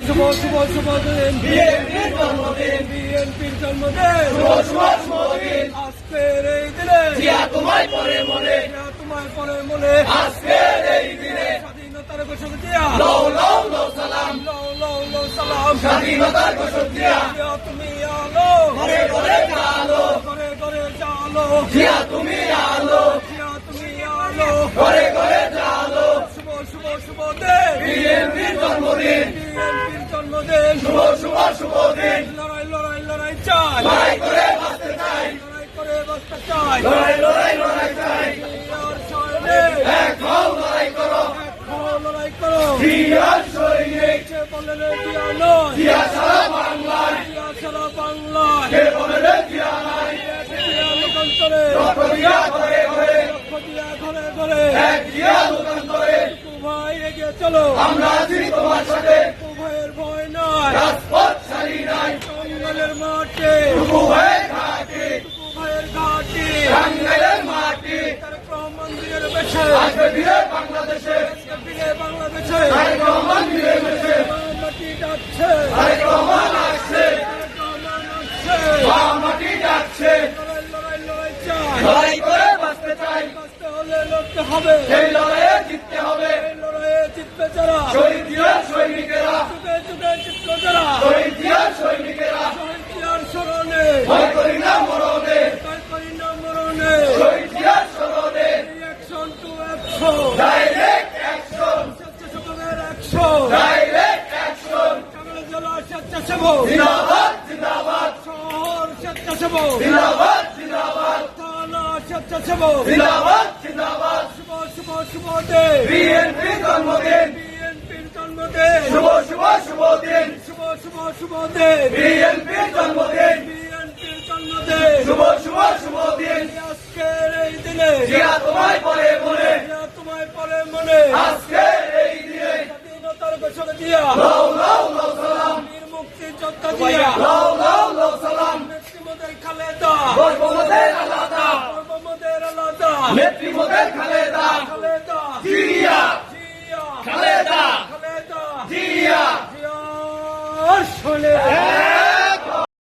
শুভ শুভ শুভ দিন বিএনপির জন্মদিন, বিএনপির জন্মদিন শুভ শুভ শুভ দিন। আজকের এই দিনে জিয়া তোমায় পরে মনে, তোমায় পরে মনে আজকের এই দিনে স্বাধীনতার ঘোষক দিয়া লও লও লও সালাম, লও লও লও সালাম স্বাধীনতার ঘোষক জিয়া, জিয়া তুমি আলো ঘরে ঘরে আলো, ঘরে ঘরে জালো জিয়া তুমি আলো, জিয়া তুমি আলো ঘরে ঘরে আলো। শুভ শুভ শুভ দিন বিএনপির জন্মদিন, বিএনপির জন্মদিন শুভ শুভ শুভ দিন। লড়াই লড়াই লড়াই চাই লড়াই করে বাঁচতে চাই, লড়াই করে বাঁচতে চাই লড়াই লড়াই লড়াই চাই। জিয়ার সৈনিক এক হও লড়াই করো, এক হও লড়াই করো জিয়ার সৈনিক, কে বলে রে জিয়া নয় জিয়া সারা বাংলায়, জিয়া সারা বাংলায় কে বলে রে জিয়া নাই, জিয়া লোকান্তরে রক্ত দিয়া ঘরে ঘরে, লক্ষ দিয়া ঘরে ঘরে এক জিয়া লোকান্তরে। ভাই এগিয়ে চলো আমরা আছি তোমার সাথে, ভয়ের ভয় নয় রাজপথ ছাড়ি নাই, জঙ্গলের মাঠে টুকু হয়ে ঘাটে, ভাইয়ের ঘাটি টাঙ্গাইলের মাটি, তারেক রহমান বীরের বেশে আসবে ফিরে বাংলাদেশে, ফিরে বাংলাদেশে তারেক রহমান ফিরে এসেছে, মাটি ডাকছে তারেক রহমান আসছে, তারেক রহমান আসছে মা মাটি ডাকছে। লড়াই লড়াই লড়াই চাই লড়াই করে বাঁচতে চাই, বাঁচতে হলে লড়তে হবে এই লড়াইয়ে জিততে হবে। এই লড়াইয়ে জিতবে যারা শহীদ জিয়ার সৈনিকেরা, যুগে যুগে জিতবে যারা শহীদ জিয়ার সৈনিকেরা, শহীদ জিয়ার স্মরণে ভয় করি না মরণে, ভয় করি না মরণে শহীদ জিয়ার স্মরণে, action to action direct action, স্বেচ্ছাসেবকের অ্যাকশন ডাইরেক্ট অ্যাকশন। সকালে জেলা স্বেচ্ছাসেবক জিন্দাবাদ জিন্দাবাদ, শহর স্বেচ্ছাসেবক জিন্দাবাদ জিন্দাবাদ, থানা স্বেচ্ছাসেবক জিন্দাবাদ জিন্দাবাদ। শুভ শুভ শুভ দিন বিএনপির জন্মদিন, বিএনপির জন্মদিন শুভ শুভ শুভ দিন। শুভ শুভ শুভ দিন বিএনপির জন্মদিন, বিএনপির জন্মদিন শুভ শুভ শুভ দিন। আজকের এই দিনে জিয়া তোমায় পরে মনে, জিয়া তোমায় পরে মনে আজকের এই দিনে স্বাধীনতার ঘোষক দিয়া লও লও লও সালাম, বীর মুক্তির যোদ্ধা দিয়া লও লও লও সালাম। নেত্রী মোদের খালেদা বর্বমদের আলাদা, বর্বমদের আলাদা নেত্রী মোদের খালেদা,